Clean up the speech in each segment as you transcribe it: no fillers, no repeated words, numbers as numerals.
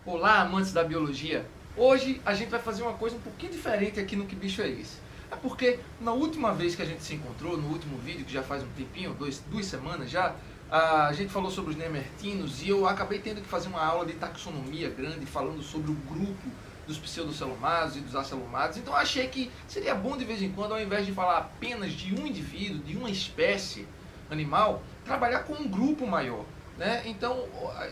Olá, amantes da biologia! Hoje a gente vai fazer uma coisa um pouquinho diferente aqui no Que Bicho é Esse? É porque na última vez que a gente se encontrou, no último vídeo, que já faz um tempinho, duas semanas já, a gente falou sobre os nemertinos e eu acabei tendo que fazer uma aula de taxonomia grande falando sobre o grupo dos pseudocelomados e dos acelomados. Então eu achei que seria bom de vez em quando, ao invés de falar apenas de um indivíduo, de uma espécie animal, trabalhar com um grupo maior, né? Então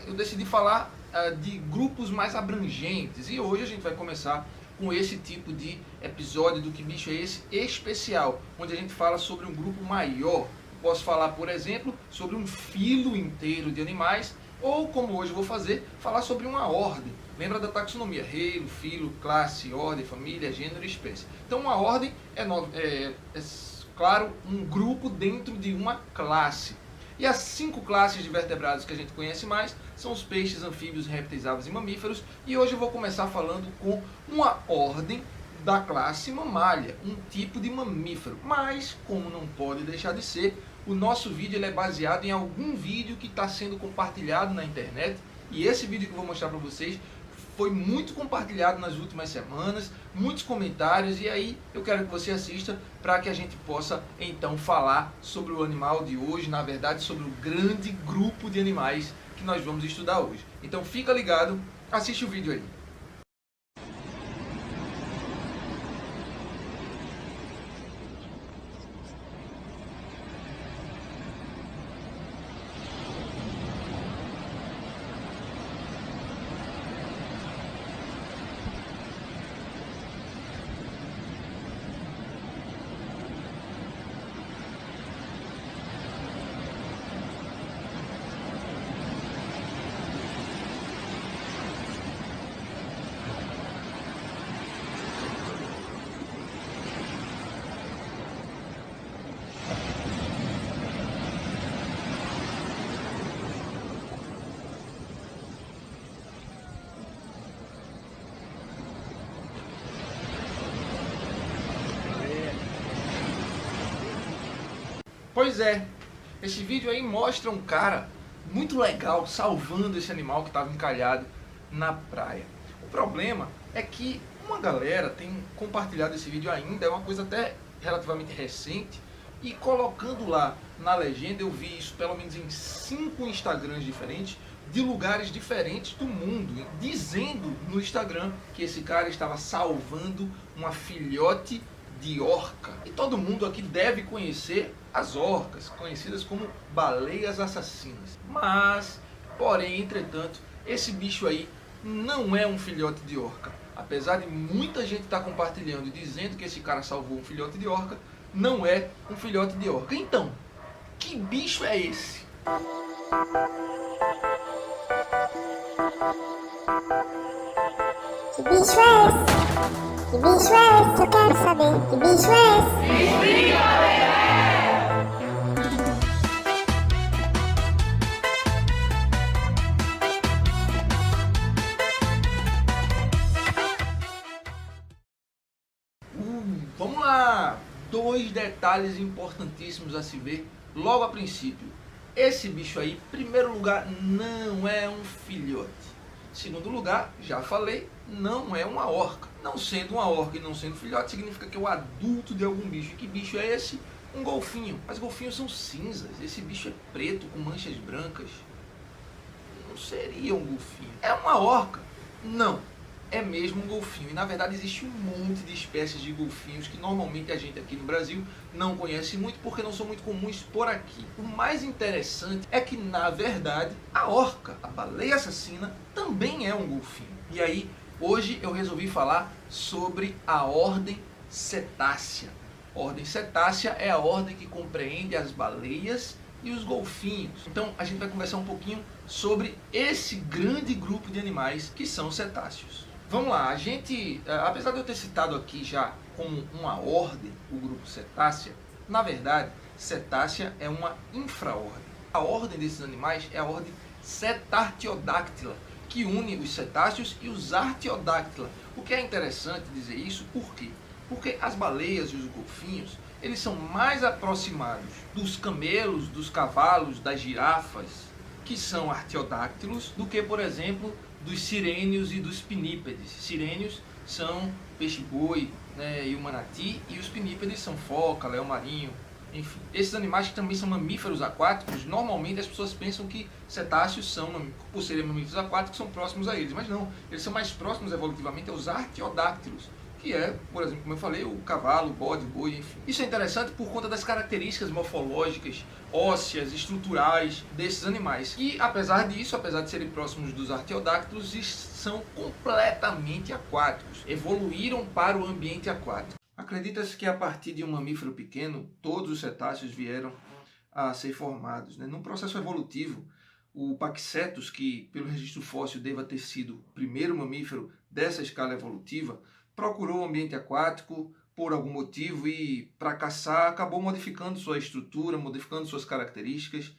eu decidi falar de grupos mais abrangentes e hoje a gente vai começar com esse tipo de episódio do Que Bicho é Esse especial, onde a gente fala sobre um grupo maior. Posso falar, por exemplo, sobre um filo inteiro de animais, ou como hoje eu vou fazer, falar sobre uma ordem. Lembra da taxonomia? Reino, filo, classe, ordem, família, gênero e espécie. Então uma ordem claro, um grupo dentro de uma classe. E as 5 classes de vertebrados que a gente conhece mais são os peixes, anfíbios, répteis, aves e mamíferos. E hoje eu vou começar falando com uma ordem da classe mamália, um tipo de mamífero. Mas, como não pode deixar de ser, o nosso vídeo ele é baseado em algum vídeo que está sendo compartilhado na internet. E esse vídeo que eu vou mostrar para vocês foi muito compartilhado nas últimas semanas, muitos comentários, e aí eu quero que você assista para que a gente possa então falar sobre o animal de hoje, na verdade sobre o grande grupo de animais que nós vamos estudar hoje. Então fica ligado, assiste o vídeo aí. Pois é, esse vídeo aí mostra um cara muito legal salvando esse animal que estava encalhado na praia. O problema é que uma galera tem compartilhado esse vídeo ainda, é uma coisa até relativamente recente, e colocando lá na legenda eu vi isso pelo menos em 5 Instagrams diferentes, de lugares diferentes do mundo, dizendo no Instagram que esse cara estava salvando uma filhote de orca. E todo mundo aqui deve conhecer as orcas, conhecidas como baleias assassinas. Mas, porém, entretanto, esse bicho aí não é um filhote de orca. Apesar de muita gente estar compartilhando e dizendo que esse cara salvou um filhote de orca, não é um filhote de orca. Então, que bicho é esse? Que bicho é esse? Que bicho é esse? Eu quero saber. Que bicho é esse? Vamos lá! 2 detalhes importantíssimos a se ver logo a princípio. Esse bicho aí, em primeiro lugar, não é um filhote. Segundo lugar, já falei, não é uma orca. Não sendo uma orca e não sendo filhote, significa que é o adulto de algum bicho. E que bicho é esse? Um golfinho. Mas golfinhos são cinzas. Esse bicho é preto com manchas brancas. Não seria um golfinho. É uma orca? Não. É mesmo um golfinho. E na verdade existe um monte de espécies de golfinhos que normalmente a gente aqui no Brasil não conhece muito porque não são muito comuns por aqui. O mais interessante é que na verdade a orca, a baleia assassina, também é um golfinho. E aí hoje eu resolvi falar sobre a ordem cetácea. A ordem cetácea é a ordem que compreende as baleias e os golfinhos. Então a gente vai conversar um pouquinho sobre esse grande grupo de animais que são cetáceos. Vamos lá, a gente, apesar de eu ter citado aqui já como uma ordem o grupo cetácea, na verdade, cetácea é uma infraordem. A ordem desses animais é a ordem Cetartiodáctila, que une os cetáceos e os Artiodáctila. O que é interessante dizer isso, por quê? Porque as baleias e os golfinhos, eles são mais aproximados dos camelos, dos cavalos, das girafas, que são artiodáctilos, do que, por exemplo, dos sirênios e dos pinípedes. Sirênios são peixe-boi, né, e o manati, e os pinípedes são foca, leão-marinho, enfim. Esses animais que também são mamíferos aquáticos, normalmente as pessoas pensam que cetáceos são, por serem mamíferos aquáticos, são próximos a eles, mas não, eles são mais próximos evolutivamente aos artiodáctilos, que é, por exemplo, como eu falei, o cavalo, o bode, o boi, enfim. Isso é interessante por conta das características morfológicas, ósseas, estruturais desses animais. E apesar disso, apesar de serem próximos dos artiodáctilos, são completamente aquáticos. Evoluíram para o ambiente aquático. Acredita-se que a partir de um mamífero pequeno, todos os cetáceos vieram a ser formados, né? Num processo evolutivo, o Paquicetus, que pelo registro fóssil deva ter sido o primeiro mamífero dessa escala evolutiva, procurou o ambiente aquático por algum motivo e, para caçar, acabou modificando sua estrutura, modificando suas características,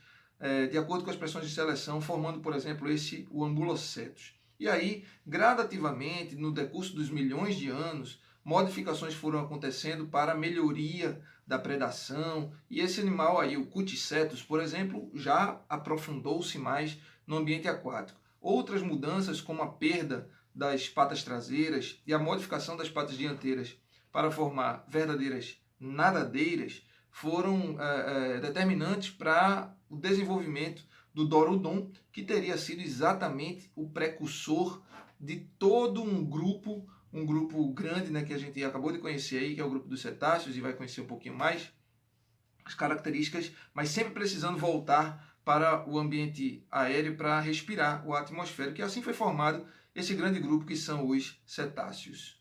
de acordo com as pressões de seleção, formando, por exemplo, o Ambulocetus. E aí, gradativamente, no decurso dos milhões de anos, modificações foram acontecendo para a melhoria da predação, e esse animal aí, o Cuticetus, por exemplo, já aprofundou-se mais no ambiente aquático. Outras mudanças, como a perda das patas traseiras e a modificação das patas dianteiras para formar verdadeiras nadadeiras, foram determinantes para o desenvolvimento do Dorodon, que teria sido exatamente o precursor de todo um grupo grande, né, que a gente acabou de conhecer aí, que é o grupo dos cetáceos, e vai conhecer um pouquinho mais as características, mas sempre precisando voltar para o ambiente aéreo para respirar o atmosférico, e assim foi formado esse grande grupo que são os cetáceos.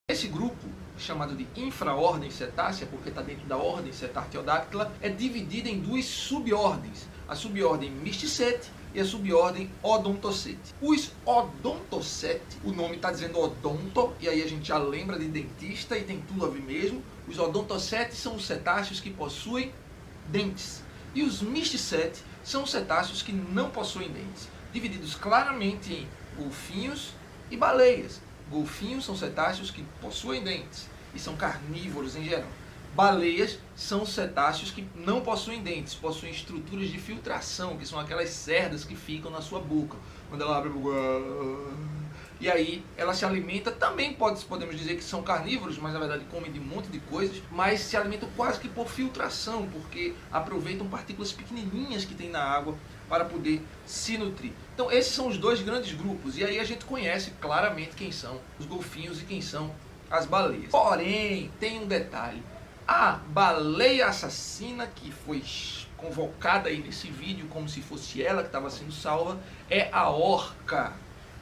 Esse grupo, chamado de infraordem cetácea, porque está dentro da ordem Cetartiodactyla, é dividido em duas subordens, a subordem Mysticeti e a subordem Odontoceti. Os Odontoceti, o nome está dizendo odonto, e aí a gente já lembra de dentista e tem tudo a ver mesmo. Os Odontoceti são os cetáceos que possuem dentes. E os Mysticeti são os cetáceos que não possuem dentes, divididos claramente em golfinhos e baleias. Golfinhos são cetáceos que possuem dentes e são carnívoros em geral. Baleias são cetáceos que não possuem dentes, possuem estruturas de filtração, que são aquelas cerdas que ficam na sua boca. Quando ela abre a boca, e aí ela se alimenta, também podemos dizer que são carnívoros, mas na verdade comem de um monte de coisas, mas se alimentam quase que por filtração, porque aproveitam partículas pequenininhas que tem na água para poder se nutrir. Então esses são os dois grandes grupos, e aí a gente conhece claramente quem são os golfinhos e quem são as baleias. Porém, tem um detalhe: a baleia assassina, que foi convocada aí nesse vídeo como se fosse ela que estava sendo salva, é a orca.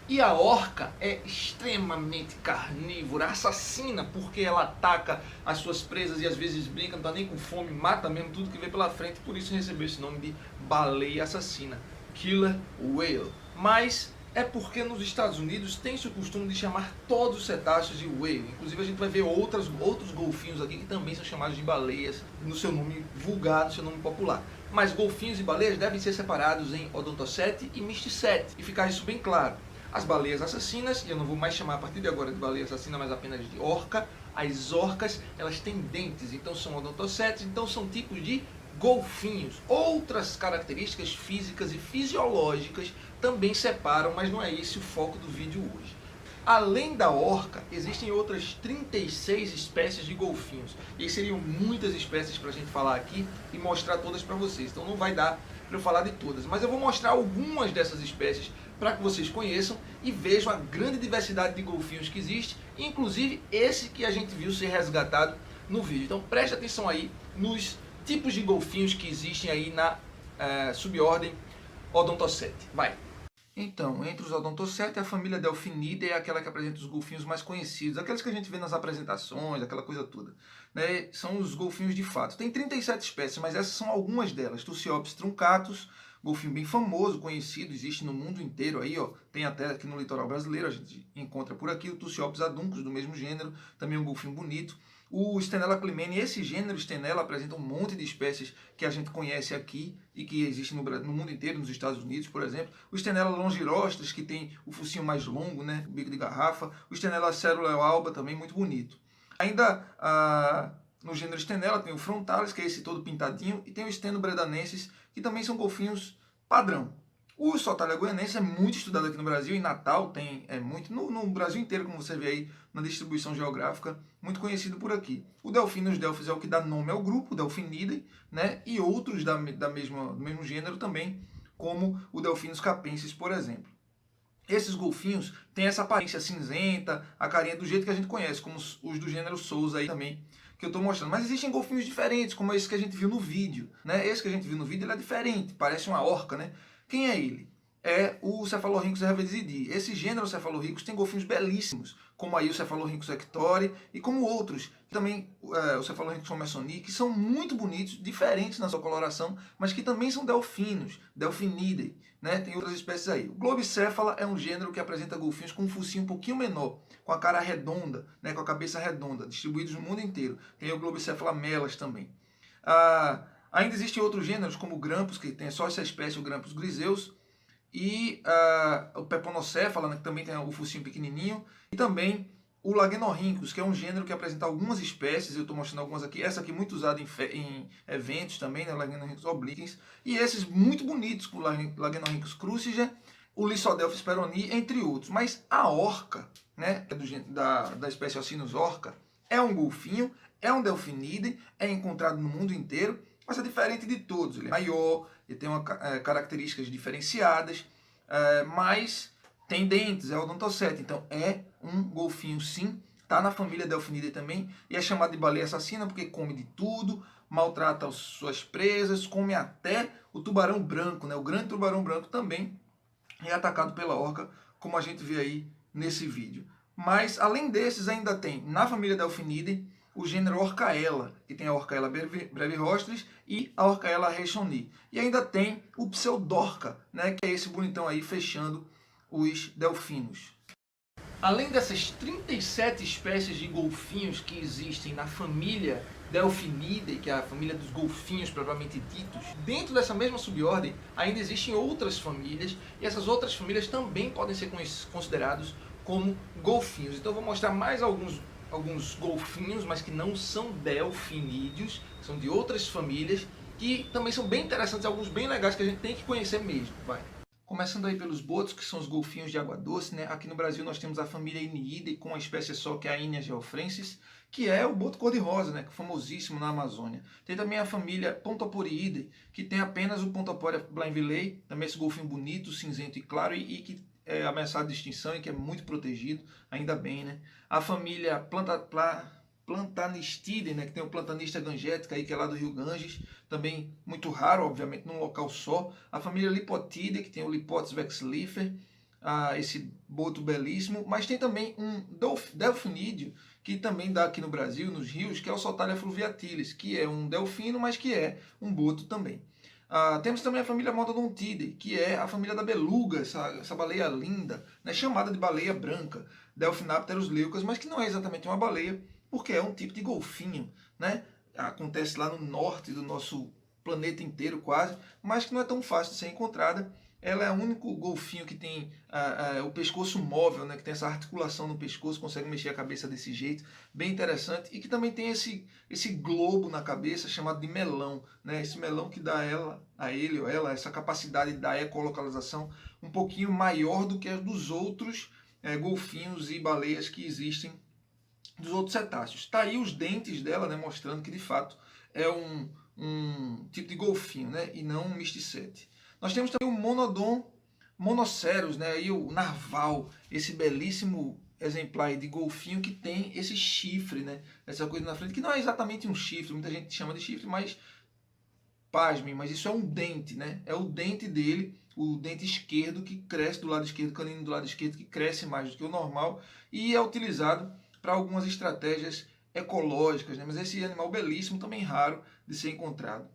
E a orca é extremamente carnívora, assassina, porque ela ataca as suas presas e às vezes brinca, não está nem com fome, mata mesmo tudo que vê pela frente, por isso recebeu esse nome de baleia assassina, Killer Whale. Mas é porque nos Estados Unidos tem-se o costume de chamar todos os cetáceos de whale. Inclusive a gente vai ver outros golfinhos aqui que também são chamados de baleias no seu nome vulgar, no seu nome popular. Mas golfinhos e baleias devem ser separados em Odontoceti e Mysticeti, e ficar isso bem claro. As baleias assassinas, e eu não vou mais chamar a partir de agora de baleia assassina, mas apenas de orca. As orcas, elas têm dentes, então são odontocetes, então são tipos de golfinhos. Outras características físicas e fisiológicas também separam, mas não é esse o foco do vídeo hoje. Além da orca, existem outras 36 espécies de golfinhos. E seriam muitas espécies para a gente falar aqui e mostrar todas para vocês. Então não vai dar para eu falar de todas, mas eu vou mostrar algumas dessas espécies para que vocês conheçam e vejam a grande diversidade de golfinhos que existe, inclusive esse que a gente viu ser resgatado no vídeo. Então preste atenção aí nos tipos de golfinhos que existem aí na subordem Odontoceti. Vai! Então, entre os Odontoceti, a família Delphinidae é aquela que apresenta os golfinhos mais conhecidos, aqueles que a gente vê nas apresentações, aquela coisa toda, né? São os golfinhos de fato. Tem 37 espécies, mas essas são algumas delas. Tusiops truncatus, golfinho bem famoso, conhecido, existe no mundo inteiro aí, ó. Tem até aqui no litoral brasileiro, a gente encontra por aqui o Tusiops aduncus, do mesmo gênero, também um golfinho bonito. O Stenella climene, esse gênero Stenella apresenta um monte de espécies que a gente conhece aqui e que existem no mundo inteiro, nos Estados Unidos, por exemplo. O Stenella longirostris, que tem o focinho mais longo, né, o bico de garrafa. O Stenella ceruleo-alba, também muito bonito. Ainda no gênero Stenella tem o Frontalis, que é esse todo pintadinho, e tem o Stenobredanensis, que também são golfinhos padrão. O Sotalia goianense é muito estudado aqui no Brasil, em Natal tem muito, no Brasil inteiro, como você vê aí na distribuição geográfica, muito conhecido por aqui. O Delphinus delphis é o que dá nome ao grupo, Delphinidae, né? E outros do mesmo gênero também, como o Delphinus capensis, por exemplo. Esses golfinhos têm essa aparência cinzenta, a carinha do jeito que a gente conhece, como os do gênero Sousa aí também, que eu estou mostrando. Mas existem golfinhos diferentes, como esse que a gente viu no vídeo, né? Esse que a gente viu no vídeo ele é diferente, parece uma orca, né? Quem é ele? É o Cephalorhynchus hervetidae. Esse gênero Cephalorhynchus tem golfinhos belíssimos, como aí o Cephalorhynchus hectori e como outros, também o Cephalorhynchus commersoni, que são muito bonitos, diferentes na sua coloração, mas que também são delfinos, Delphinidae, né? Tem outras espécies aí. O Globicéfala é um gênero que apresenta golfinhos com um focinho um pouquinho menor, com a cara redonda, né? Com a cabeça redonda, distribuídos no mundo inteiro. Tem o Globicéfala melas também. Ainda existem outros gêneros, como o Grampus, que tem só essa espécie, o Grampus griseus, e o Peponocéfala, né, que também tem o focinho pequenininho, e também o Lagenorhynchus, que é um gênero que apresenta algumas espécies, eu estou mostrando algumas aqui, essa aqui muito usada em eventos também, né, o Lagenorhynchus obliquens, e esses muito bonitos, o Lagenorhynchus cruciger, o Lissodelphis peroni, entre outros. Mas a orca, né, da espécie Oscinus orca, é um golfinho, é um delfinidae, é encontrado no mundo inteiro, mas é diferente de todos. Ele é maior, ele tem características diferenciadas, mas tem dentes, é odontocete. Então é um golfinho sim, está na família Delphinidae também, e é chamado de baleia assassina porque come de tudo, maltrata as suas presas, come até o tubarão branco, né? O grande tubarão branco também é atacado pela orca, como a gente vê aí nesse vídeo. Mas além desses ainda tem, na família Delphinidae, o gênero Orcaella, que tem a Orcaella brevirostris e a Orcaella reichenii. E ainda tem o Pseudorca, né, que é esse bonitão aí fechando os delfinos. Além dessas 37 espécies de golfinhos que existem na família Delphinidae, que é a família dos golfinhos propriamente ditos, dentro dessa mesma subordem ainda existem outras famílias, e essas outras famílias também podem ser considerados como golfinhos. Então eu vou mostrar mais alguns golfinhos, mas que não são delfinídeos, são de outras famílias, que também são bem interessantes, alguns bem legais que a gente tem que conhecer mesmo. Vai. Começando aí pelos botos, que são os golfinhos de água doce, né? Aqui no Brasil nós temos a família Iniidae, com uma espécie só, que é a Inia geoffrensis, que é o boto cor-de-rosa, né? Que é famosíssimo na Amazônia. Tem também a família Pontoporiidae, que tem apenas o Pontoporia blainvillei, também esse golfinho bonito, cinzento e claro, e que é ameaçado de extinção e que é muito protegido, ainda bem, né? A família Plantanistidae, né, que tem o Plantanista gangetica aí, que é lá do rio Ganges, também muito raro, obviamente, num local só. A família Lipotidae, que tem o Lipotes vexillifer, esse boto belíssimo, mas tem também um delfinídeo, que também dá aqui no Brasil, nos rios, que é o Sotalia fluviatilis, que é um delfino, mas que é um boto também. Temos também a família Modontidae, que é a família da beluga, essa baleia linda, né, chamada de baleia branca, Delphinapterus leucas, mas que não é exatamente uma baleia, porque é um tipo de golfinho, né? Acontece lá no norte do nosso planeta inteiro quase, mas que não é tão fácil de ser encontrada. Ela é o único golfinho que tem o pescoço móvel, né, que tem essa articulação no pescoço, consegue mexer a cabeça desse jeito, bem interessante, e que também tem esse globo na cabeça chamado de melão, né, esse melão que dá a ele ou ela essa capacidade de dar ecolocalização um pouquinho maior do que a dos outros golfinhos e baleias que existem, dos outros cetáceos. Está aí os dentes dela, né, mostrando que de fato é um tipo de golfinho, né, e não um misticete. Nós temos também o Monodon monoceros, né, e o narval, esse belíssimo exemplar de golfinho que tem esse chifre, né, essa coisa na frente, que não é exatamente um chifre, muita gente chama de chifre, mas pasmem, mas isso é um dente, né, é o dente dele, o dente esquerdo que cresce do lado esquerdo, o canino do lado esquerdo que cresce mais do que o normal e é utilizado para algumas estratégias ecológicas, né, mas esse animal belíssimo, também raro de ser encontrado.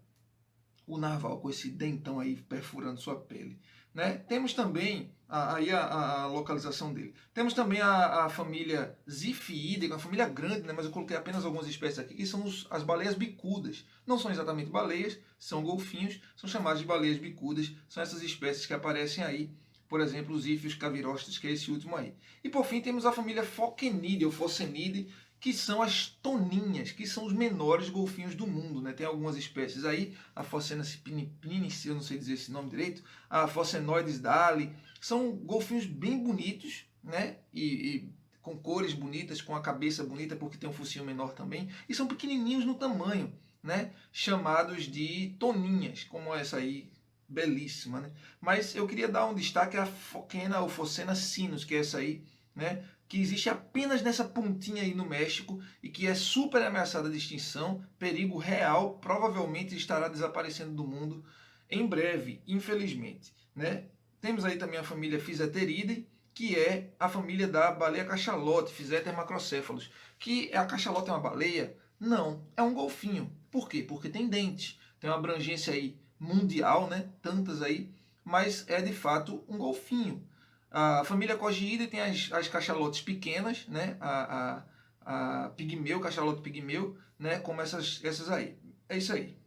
O narval com esse dentão aí perfurando sua pele, né? Temos também aí a localização dele. Temos também a família Ziphiidae, uma família grande, né? Mas eu coloquei apenas algumas espécies aqui, que são as baleias bicudas. Não são exatamente baleias, são golfinhos, são chamadas de baleias bicudas, são essas espécies que aparecem aí, por exemplo, os Ziphius cavirostris, que é esse último aí. E por fim temos a família Phocenidae, ou Phocenidae, que são as toninhas, que são os menores golfinhos do mundo, né? Tem algumas espécies aí, a Phocena pinnipinis, eu não sei dizer esse nome direito, a Phocenoides dali, são golfinhos bem bonitos, né? E com cores bonitas, com a cabeça bonita, porque tem um focinho menor também, e são pequenininhos no tamanho, né? Chamados de toninhas, como essa aí, belíssima, né? Mas eu queria dar um destaque à Phoquena ou Phocena sinus, que é essa aí, né? Que existe apenas nessa pontinha aí no México e que é super ameaçada de extinção, perigo real, provavelmente estará desaparecendo do mundo em breve, infelizmente, né? Temos aí também a família Physeteridae, que é a família da baleia cachalote, Physeter macrocephalus. Que a cachalote é uma baleia? Não, é um golfinho. Por quê? Porque tem dente, tem uma abrangência aí mundial, né? Tantas aí, mas é de fato um golfinho. A família Cogiidae tem as cachalotes pequenas, né? A pigmeu, cachalote pigmeu, né? Como essas aí. É isso aí.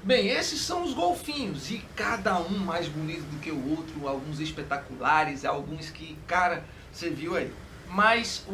Bem, esses são os golfinhos, e cada um mais bonito do que o outro, alguns espetaculares, alguns que, cara, você viu aí. Mas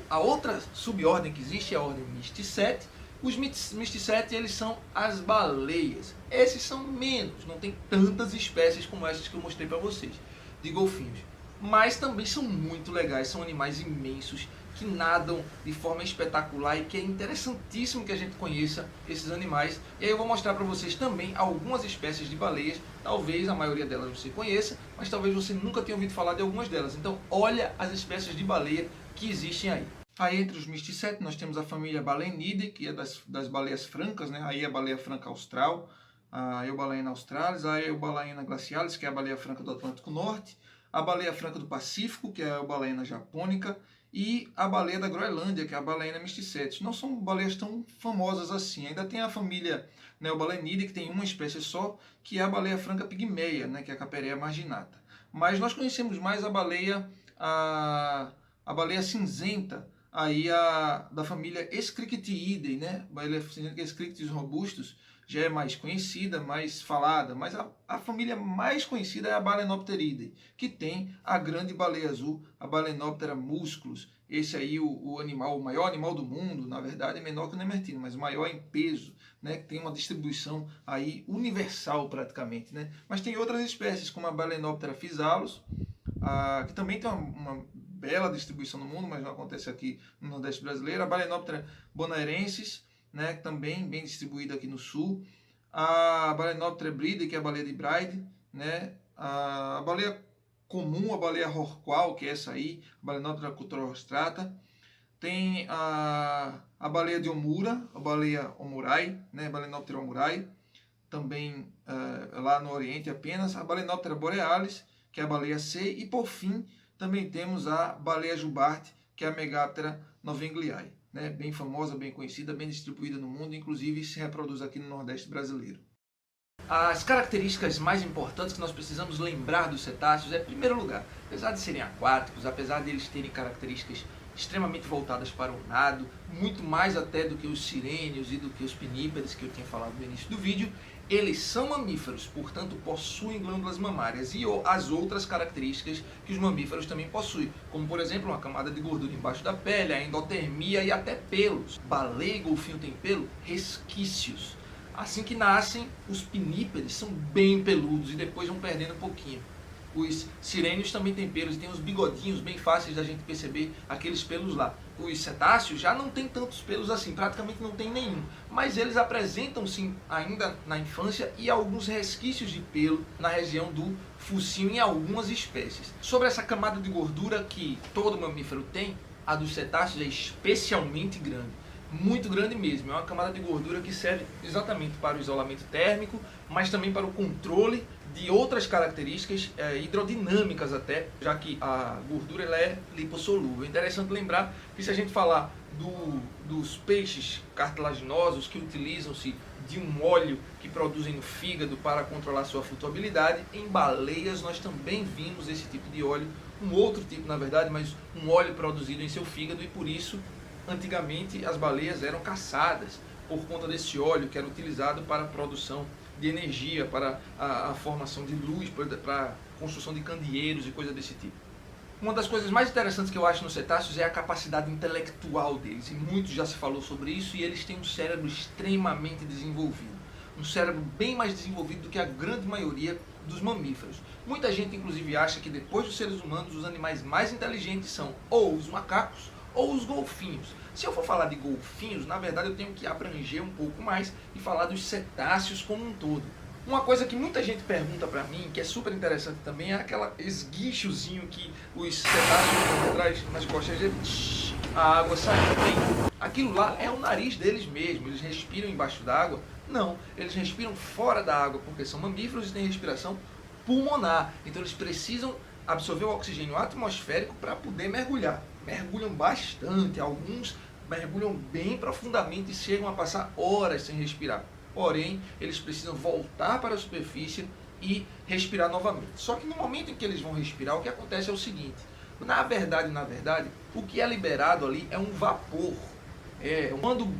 a outra subordem que existe é a ordem Mysticeti. Os Mysticeti, eles são as baleias. Esses são menos, não tem tantas espécies como essas que eu mostrei para vocês, de golfinhos. Mas também são muito legais, são animais imensos, que nadam de forma espetacular e que é interessantíssimo que a gente conheça esses animais. E aí eu vou mostrar para vocês também algumas espécies de baleias, talvez a maioria delas você conheça, mas talvez você nunca tenha ouvido falar de algumas delas. Então olha as espécies de baleia que existem aí. Aí entre os Mysticeti nós temos a família Balaenidae, que é das baleias francas, né? Aí a baleia franca austral, a Eubalaena australis, a Eubalaena glacialis, que é a baleia franca do Atlântico Norte, a baleia franca do Pacífico, que é a Eubalaena japônica, e a baleia da Groenlândia, que é a Balaena mysticetus. Não são baleias tão famosas assim. Ainda tem a família Neobalaenidae, que tem uma espécie só, que é a baleia franca pigmeia, né, que é a Caperea marginata. Mas nós conhecemos mais a baleia cinzenta, aí da família Escrictiidae, né? A baleia cinzenta, Escrictis robustus, já é mais conhecida, mais falada, mas a família mais conhecida é a Balaenopteridae, que tem a grande baleia azul, a Balaenoptera musculus. Esse aí, o maior animal do mundo, na verdade é menor que o Nemertino, mas maior em peso, né? Que tem uma distribuição aí universal praticamente, né? Mas tem outras espécies, como a Balaenoptera physalus, que também tem uma bela distribuição no mundo, mas não acontece aqui no Nordeste brasileiro, a Balaenoptera bonaerensis, né, também bem distribuída aqui no sul, a Balaenoptera hebrida, que é a baleia de Bride, né, a baleia comum, a baleia rorqual, que é essa aí, a Balaenoptera cutrostrata, tem a baleia de Omura, a baleia omurai, né, a Balaenoptera omurai, também lá no Oriente apenas, a Balaenoptera borealis, que é a baleia C, e por fim também temos a baleia jubarte, que é a Megaptera novengliae. Né, bem famosa, bem conhecida, bem distribuída no mundo, inclusive se reproduz aqui no Nordeste brasileiro. As características mais importantes que nós precisamos lembrar dos cetáceos é, em primeiro lugar, apesar de serem aquáticos, apesar de eles terem características extremamente voltadas para o nado, muito mais até do que os sirênios e do que os pinnípedes que eu tinha falado no início do vídeo, eles são mamíferos, portanto possuem glândulas mamárias e as outras características que os mamíferos também possuem, como por exemplo uma camada de gordura embaixo da pele, a endotermia e até pelos. Baleia e golfinho tem pelo? Resquícios. Assim que nascem, os pinnípedes são bem peludos e depois vão perdendo um pouquinho. Os sirênios também têm pelos e tem os bigodinhos bem fáceis da gente perceber aqueles pelos lá. Os cetáceos já não tem tantos pelos assim, praticamente não tem nenhum. Mas eles apresentam sim ainda na infância e alguns resquícios de pelo na região do focinho em algumas espécies. Sobre essa camada de gordura que todo mamífero tem, a dos cetáceos é especialmente grande. Muito grande mesmo, é uma camada de gordura que serve exatamente para o isolamento térmico, mas também para o controle de outras características hidrodinâmicas até, já que a gordura ela é lipossolúvel. É interessante lembrar que se a gente falar dos peixes cartilaginosos que utilizam-se de um óleo que produzem no fígado para controlar sua flutuabilidade, em baleias nós também vimos esse tipo de óleo, um outro tipo na verdade, mas um óleo produzido em seu fígado, e por isso antigamente as baleias eram caçadas por conta desse óleo que era utilizado para a produção de energia, para a formação de luz, para a construção de candeeiros e coisa desse tipo. Uma das coisas mais interessantes que eu acho nos cetáceos é a capacidade intelectual deles, e muito já se falou sobre isso, e eles têm um cérebro extremamente desenvolvido. Um cérebro bem mais desenvolvido do que a grande maioria dos mamíferos. Muita gente inclusive acha que depois dos seres humanos os animais mais inteligentes são ou os macacos ou os golfinhos. Se eu for falar de golfinhos, na verdade eu tenho que abranger um pouco mais e falar dos cetáceos como um todo. Uma coisa que muita gente pergunta pra mim, que é super interessante também, é aquela esguichozinho que os cetáceos traz nas costas deles. A água saindo bem. Aquilo lá é o nariz deles mesmo. Eles respiram embaixo d'água? Não, eles respiram fora da água, porque são mamíferos e têm respiração pulmonar. Então eles precisam absorver o oxigênio atmosférico para poder mergulhar. Mergulham bastante, alguns mergulham bem profundamente e chegam a passar horas sem respirar. Porém, eles precisam voltar para a superfície e respirar novamente. Só que no momento em que eles vão respirar, o que acontece é o seguinte. Na verdade, o que é liberado ali é um vapor. Quando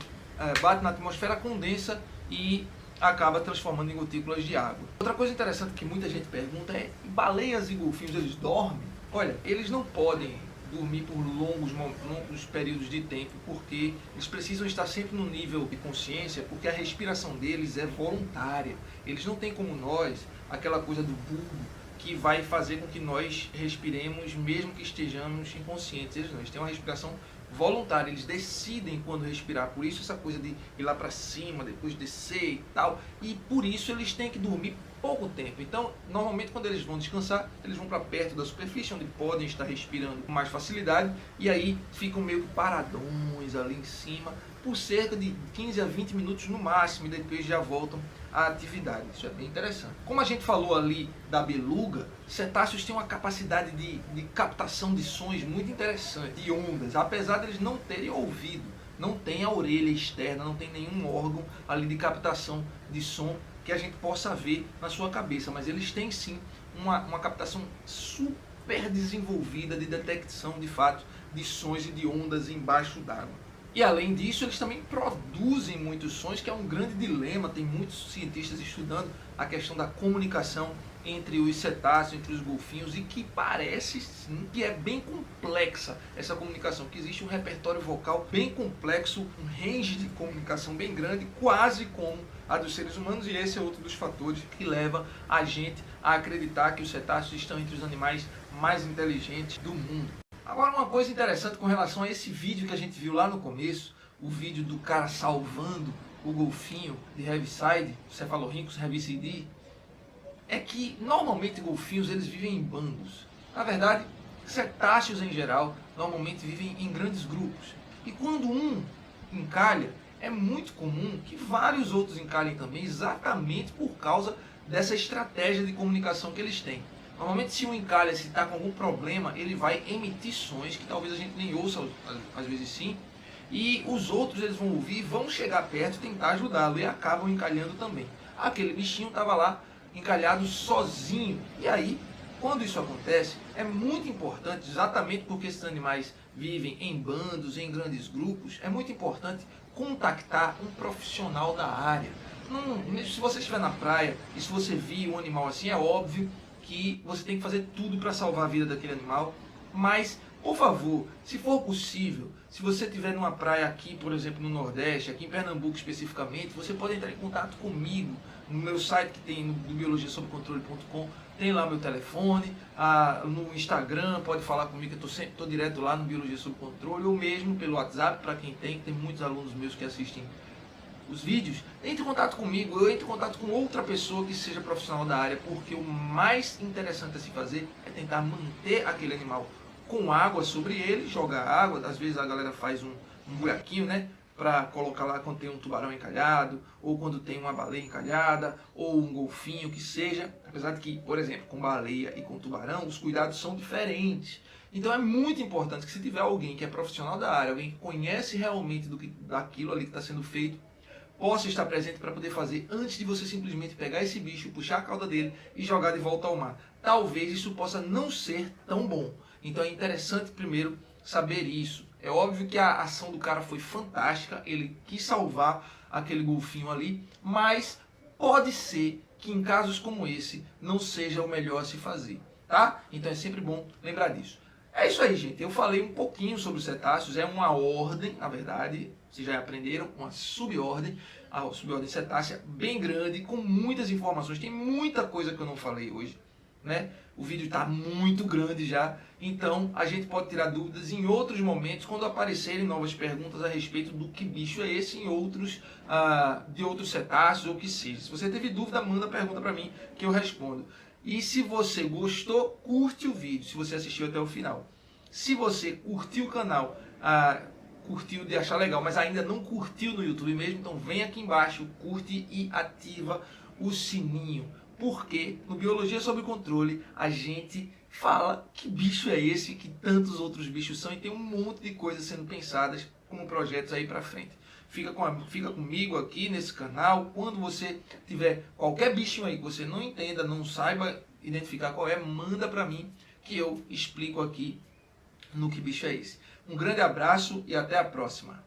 bate na atmosfera, condensa e acaba transformando em gotículas de água. Outra coisa interessante que muita gente pergunta é: baleias e golfinhos, eles dormem? Olha, eles não podem dormir por longos períodos de tempo, porque eles precisam estar sempre no nível de consciência, porque a respiração deles é voluntária. Eles não têm como nós aquela coisa do bulbo que vai fazer com que nós respiremos mesmo que estejamos inconscientes. Eles não, eles têm uma respiração voluntária, eles decidem quando respirar. Por isso essa coisa de ir lá para cima, depois descer e tal, e por isso eles têm que dormir pouco tempo. Então, normalmente quando eles vão descansar, eles vão para perto da superfície, onde podem estar respirando com mais facilidade, e aí ficam meio que paradões ali em cima, por cerca de 15 a 20 minutos no máximo, e depois já voltam à atividade. Isso é bem interessante. Como a gente falou ali da beluga, cetáceos têm uma capacidade de captação de sons muito interessante, de ondas, apesar de eles não terem ouvido, não tem a orelha externa, não tem nenhum órgão ali de captação de som que a gente possa ver na sua cabeça, mas eles têm sim uma captação super desenvolvida de detecção de fato de sons e de ondas embaixo d'água. E além disso, eles também produzem muitos sons, que é um grande dilema. Tem muitos cientistas estudando a questão da comunicação entre os cetáceos, entre os golfinhos, e que parece sim que é bem complexa essa comunicação, que existe um repertório vocal bem complexo, um range de comunicação bem grande, quase como a dos seres humanos, e esse é outro dos fatores que leva a gente a acreditar que os cetáceos estão entre os animais mais inteligentes do mundo. Agora, uma coisa interessante com relação a esse vídeo que a gente viu lá no começo, o vídeo do cara salvando o golfinho de Heaviside, Cefalorhynchus heavisidi, é que normalmente golfinhos eles vivem em bandos. Na verdade, cetáceos em geral normalmente vivem em grandes grupos. E quando um encalha, é muito comum que vários outros encalhem também, exatamente por causa dessa estratégia de comunicação que eles têm. Normalmente, se um encalha, se está com algum problema, ele vai emitir sons que talvez a gente nem ouça, às vezes sim, e os outros eles vão ouvir, vão chegar perto e tentar ajudá-lo, e acabam encalhando também. Aquele bichinho estava lá encalhado sozinho. E aí, quando isso acontece, é muito importante, exatamente porque esses animais vivem em bandos, em grandes grupos, é muito importante contactar um profissional da área. Se você estiver na praia e se você vir um animal assim, é óbvio que você tem que fazer tudo para salvar a vida daquele animal, mas, por favor, se for possível, se você estiver numa praia aqui, por exemplo, no Nordeste, aqui em Pernambuco especificamente, você pode entrar em contato comigo no meu site que tem no biologiasobcontrole.com, tem lá meu telefone, no Instagram, pode falar comigo, que eu estou direto lá no Biologia Sob Controle, ou mesmo pelo WhatsApp, para quem tem muitos alunos meus que assistem os vídeos. Entre em contato comigo, eu entro em contato com outra pessoa que seja profissional da área, porque o mais interessante a se fazer é tentar manter aquele animal com água sobre ele, jogar água, às vezes a galera faz um buraquinho, né, para colocar lá quando tem um tubarão encalhado, ou quando tem uma baleia encalhada, ou um golfinho, que seja. Apesar de que, por exemplo, com baleia e com tubarão, os cuidados são diferentes. Então é muito importante que, se tiver alguém que é profissional da área, alguém que conhece realmente daquilo ali que está sendo feito, possa estar presente para poder fazer antes de você simplesmente pegar esse bicho, puxar a cauda dele e jogar de volta ao mar. Talvez isso possa não ser tão bom. Então é interessante primeiro saber isso. É óbvio que a ação do cara foi fantástica, ele quis salvar aquele golfinho ali, mas pode ser que em casos como esse não seja o melhor a se fazer, tá? Então é sempre bom lembrar disso. É isso aí, gente. Eu falei um pouquinho sobre os cetáceos. É uma ordem, na verdade, vocês já aprenderam, uma subordem. A subordem cetácea bem grande, com muitas informações. Tem muita coisa que eu não falei hoje, né? O vídeo está muito grande já. Então, a gente pode tirar dúvidas em outros momentos, quando aparecerem novas perguntas a respeito do que bicho é esse, em outros, de outros cetáceos ou o que seja. Se você teve dúvida, manda pergunta para mim que eu respondo. E se você gostou, curte o vídeo, se você assistiu até o final. Se você curtiu o canal, curtiu de achar legal, mas ainda não curtiu no YouTube mesmo, então vem aqui embaixo, curte e ativa o sininho. Porque no Biologia Sob Controle a gente fala que bicho é esse, que tantos outros bichos são, e tem um monte de coisas sendo pensadas como projetos aí pra frente. Fica comigo aqui nesse canal. Quando você tiver qualquer bichinho aí que você não entenda, não saiba identificar qual é, manda pra mim que eu explico aqui no que bicho é esse. Um grande abraço e até a próxima.